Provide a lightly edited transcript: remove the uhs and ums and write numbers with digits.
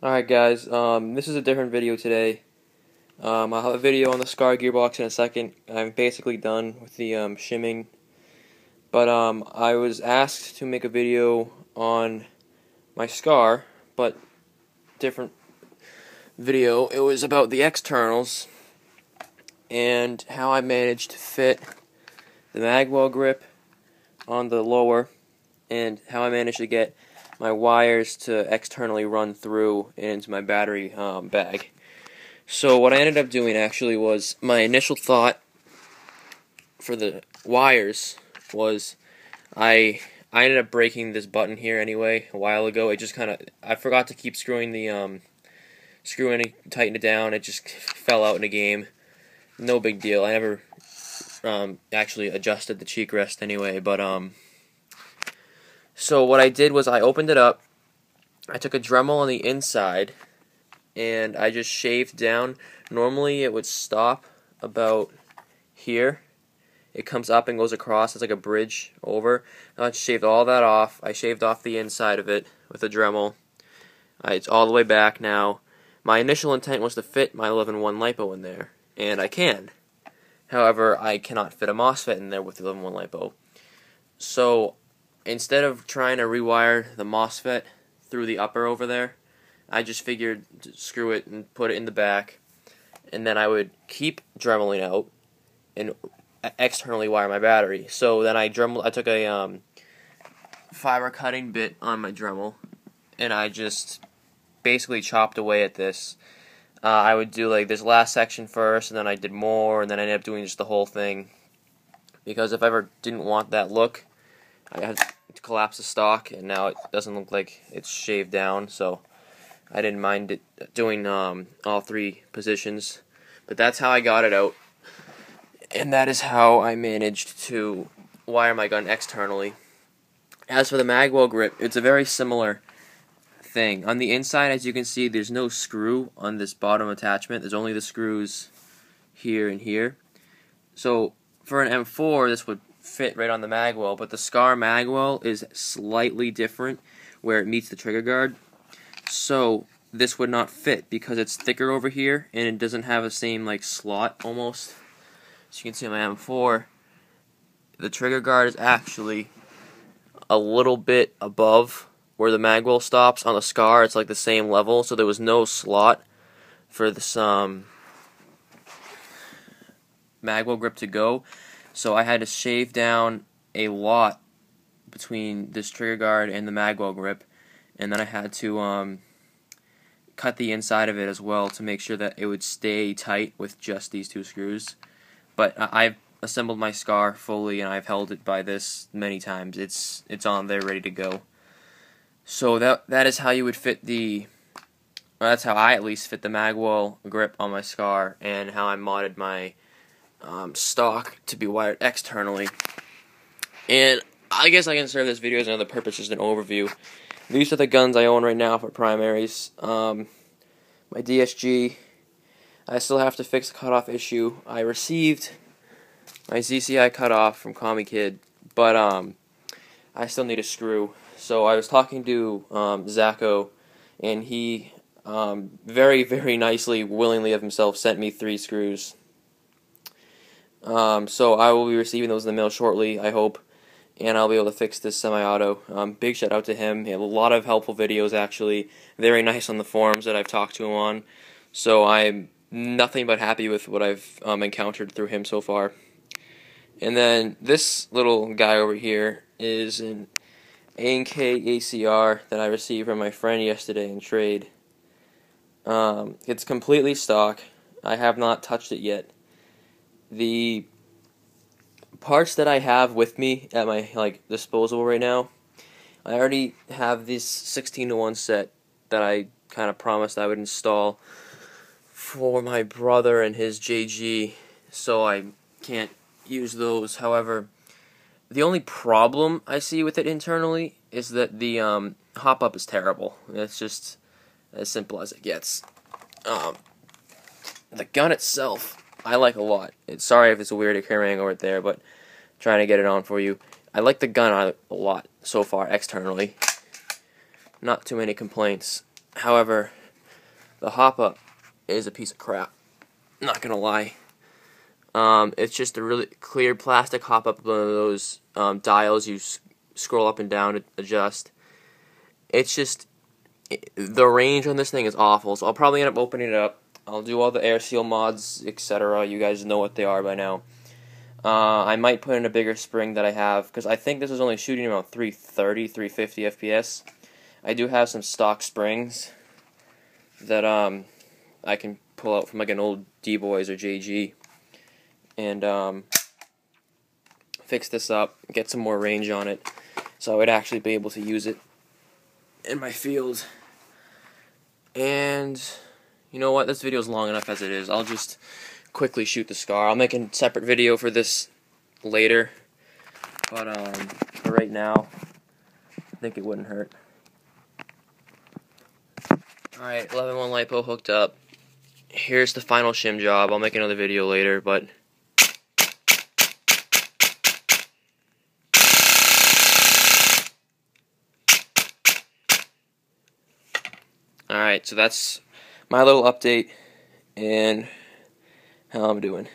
Alright guys, this is a different video today. I'll have a video on the SCAR gearbox in a second. I'm basically done with the shimming. But I was asked to make a video on my SCAR, but different video. It was about the externals and how I managed to fit the magwell grip on the lower and how I managed to get my wires to externally run through and into my battery bag. So what I ended up doing actually was, my initial thought for the wires was I ended up breaking this button here anyway a while ago. It just I forgot to keep screwing the screw in and tighten it down. It just fell out in a game. No big deal. I never actually adjusted the cheek rest anyway, but so what I did was I opened it up, I took a Dremel on the inside, and I just shaved down. Normally it would stop about here. It comes up and goes across, it's like a bridge over. I shaved all that off. I shaved off the inside of it with a Dremel. It's all the way back now. My initial intent was to fit my 11.1 LiPo in there, and I can. However, I cannot fit a MOSFET in there with the 11.1 LiPo. So instead of trying to rewire the MOSFET through the upper over there, I just figured to screw it and put it in the back, and then I would keep dremeling out and externally wire my battery. So then I took a fiber cutting bit on my Dremel, and I just basically chopped away at this. I would do like this last section first, and then I did more, and then I ended up doing just the whole thing, because if I ever didn't want that look, I had to collapse the stock, and now it doesn't look like it's shaved down, so I didn't mind it doing all three positions. But that's how I got it out, and that is how I managed to wire my gun externally. As for the magwell grip, it's a very similar thing. On the inside, as you can see, there's no screw on this bottom attachment. There's only the screws here and here. So for an M4, this would fit right on the magwell, but the SCAR magwell is slightly different where it meets the trigger guard. So this would not fit because it's thicker over here and it doesn't have the same like slot almost. So you can see on my M4, the trigger guard is actually a little bit above where the magwell stops. On the SCAR, it's like the same level, so there was no slot for this magwell grip to go. So I had to shave down a lot between this trigger guard and the magwell grip, and then I had to cut the inside of it as well to make sure that it would stay tight with just these two screws. But I've assembled my SCAR fully, and I've held it by this many times. It's on there ready to go. So that is how you would fit that's how I at least fit the magwell grip on my SCAR, and how I modded my stock to be wired externally. And I guess I can serve this video as another purpose, just an overview. These are the guns I own right now for primaries. My DSG, I still have to fix the cutoff issue. I received my ZCI cutoff from Commie Kid, but I still need a screw. So I was talking to Zacho, and he very, very nicely, willingly of himself, sent me 3 screws. So I will be receiving those in the mail shortly, I hope, and I'll be able to fix this semi-auto. Big shout out to him. He had a lot of helpful videos, actually. Very nice on the forums that I've talked to him on. So I'm nothing but happy with what I've encountered through him so far. And then this little guy over here is an A&K ACR that I received from my friend yesterday in trade. It's completely stock. I have not touched it yet. The parts that I have with me at my disposal right now, I already have this 16:1 set that I kind of promised I would install for my brother and his JG, so I can't use those. However, the only problem I see with it internally is that the hop up is terrible. It's just as simple as it gets. The gun itself, I like a lot. Sorry if it's a weird camera angle right there, but trying to get it on for you. I like the gun a lot so far externally. Not too many complaints. However, The hop-up is a piece of crap. Not gonna lie. It's just a really clear plastic hop-up, one of those dials you scroll up and down to adjust. It's just, the range on this thing is awful, so I'll probably end up opening it up. I'll do all the air seal mods, etc. You guys know what they are by now. I might put in a bigger spring that I have, because I think this is only shooting around 330, 350 FPS. I do have some stock springs that I can pull out from like an old D-Boys or JG and fix this up, get some more range on it, so I would actually be able to use it in my field. And you know what, this video is long enough as it is. I'll just quickly shoot the scar. I'll make a separate video for this later, but for right now, I think it wouldn't hurt. Alright, 11-1 LiPo hooked up. Here's the final shim job. I'll make another video later, but alright, so that's my little update and how I'm doing.